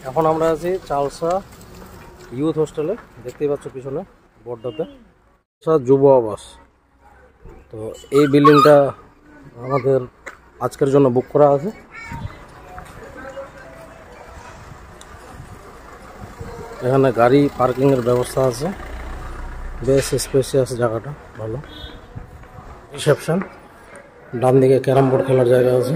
এখন আমরা আছি চালসা ইউথ হোস্টেলে, দেখতেই পাচ্ছ পিছনে বোর্ডটাতে যুব আবাস। তো এই বিল্ডিংটা আমাদের আজকের জন্য বুক করা আছে। এখানে গাড়ি পার্কিংয়ের ব্যবস্থা আছে, বেশ স্পেসিয়াস জায়গাটা ভালো। রিসেপশন, ডান দিকে ক্যারাম বোর্ড খেলার জায়গা আছে।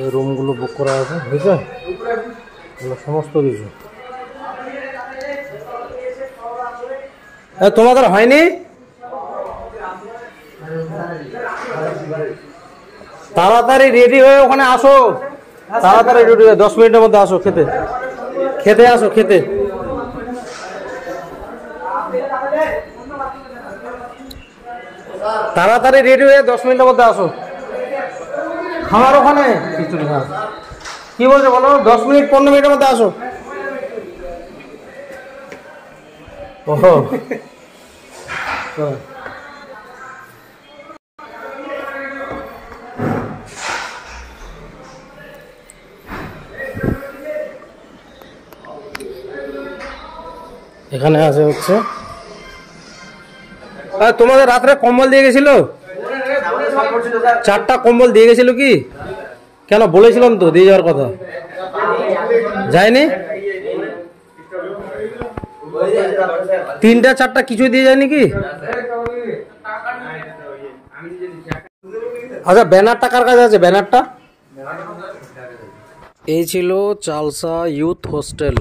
এই রুমগুলো বুক করা আছে, বুঝছো, সমস্ত কিছু। তোমাদের হয়নি? তাড়াতাড়ি রেডি হয়ে ওখানে আসো, তাড়াতাড়ি রেডি হয়ে 10 মিনিটের মধ্যে আসো, খেতে খেতে আসো, খেতে। তাড়াতাড়ি রেডি হয়ে 10 মিনিটের মধ্যে আসো। খাবার ওখানে কি বলছো বলো? 10 মিনিট 15 মিনিটের মধ্যে আসো। ওহো, এখানে আছে হচ্ছে তোমাদের রাত্রে কম্বল দিয়ে গেছিল, 4টা কম্বল দিয়ে গেছিল কি? কেন বলেছিলাম তো দিয়ে যাওয়ার কথা, যায়নি? 3টা 4টা কিছুই দিয়ে যায়নি কি? আচ্ছা, ব্যানারটা কার কাছে আছে? ব্যানারটা এই ছিল চালসা ইউথ হোস্টেল।